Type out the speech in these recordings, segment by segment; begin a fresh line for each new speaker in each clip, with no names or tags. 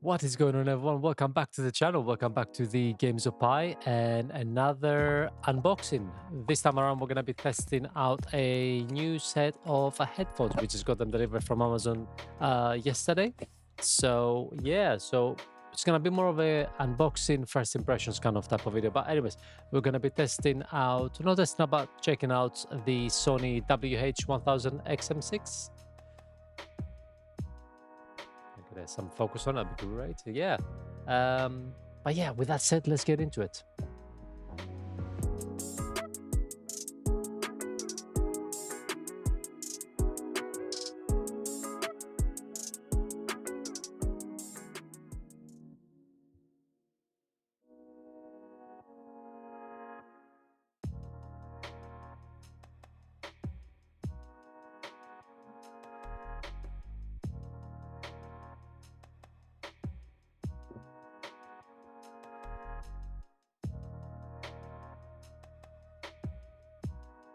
What is going on, everyone? Welcome back to the channel. Welcome back to the Games of Pi and another unboxing. This time around, we're going to be testing out a new set of headphones. We just got them delivered from Amazon yesterday. So, yeah, it's going to be more of a unboxing, first impressions kind of type of video. But anyways, we're going to be testing out, not testing out, but checking out the Sony WH-1000 XM6. There's some focus on it, that'd be great. Yeah. But yeah, with that said, let's get into it.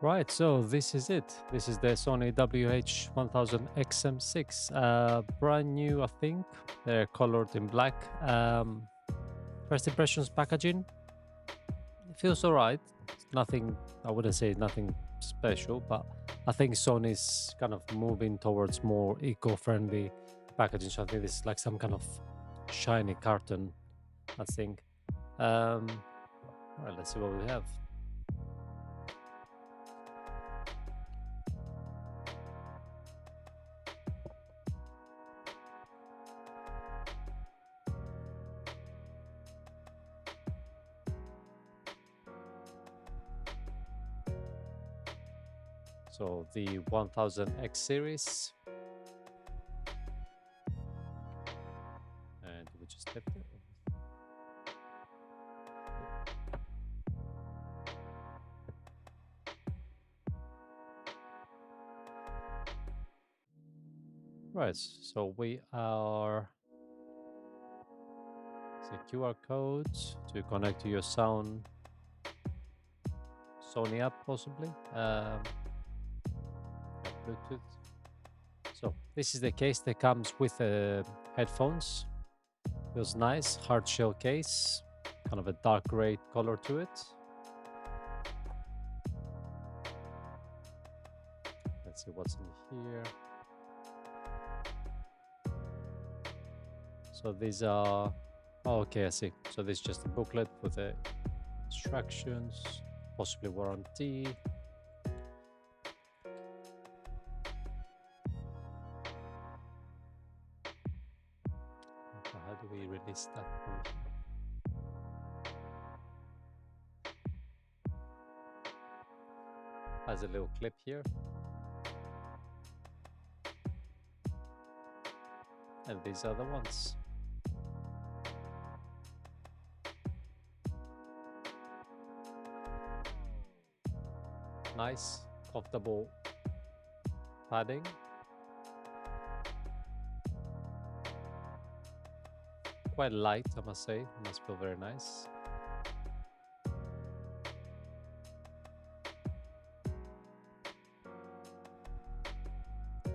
Right, so this is it. This is the Sony WH-1000 XM6. Brand new, I think. They're colored in black. First impressions packaging. It feels alright. Nothing, I wouldn't say nothing special, but I think Sony's kind of moving towards more eco-friendly packaging. So I think this is like some kind of shiny carton, I think. All right, let's see what we have. So the 1000X series. And we just tap it. Right, so we are QR code to connect to your Sony app, possibly. Bluetooth. So this is the case that comes with headphones. Feels nice, hard shell case, kind of a dark gray color to it. Let's see what's in here. So these are, oh, okay, I see. So this is just a booklet with the instructions, possibly warranty. How do we release that one? Has a little clip here. And these are the ones. Nice, comfortable padding. Quite light, I must say. It must feel very nice.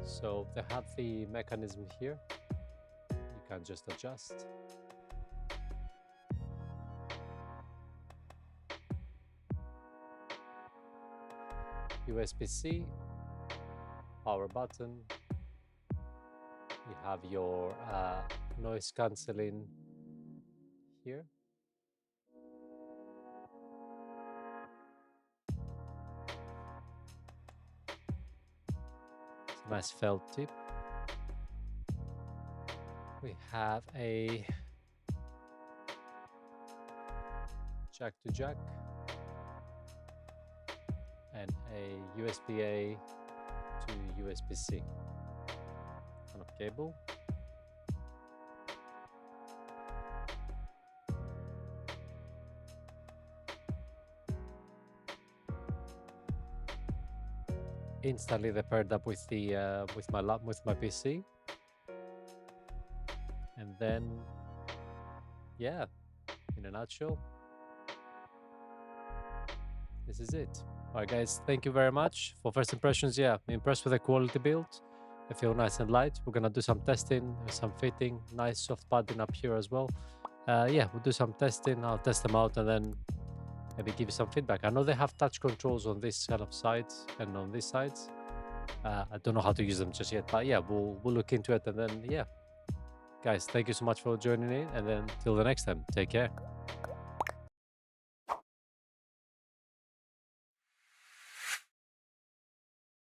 So they have the mechanism here. You can just adjust. USB-C, power button. You have your noise cancelling here. It's a nice felt tip. We have a jack to jack and a USB-A to USB-C kind of cable. Instantly they're paired up with the with my PC, and then yeah, in a nutshell, this is it. All right, guys, thank you very much for first impressions. Yeah, I'm impressed with the quality build. They feel nice and light. We're gonna do some testing, some fitting, nice soft padding up here as well. Yeah, we'll do some testing. I'll test them out and then maybe give you some feedback. I know they have touch controls on this kind of sides and on these sides. I don't know how to use them just yet, but yeah, we'll look into it and then yeah. Guys, thank you so much for joining in, and then till the next time, take care.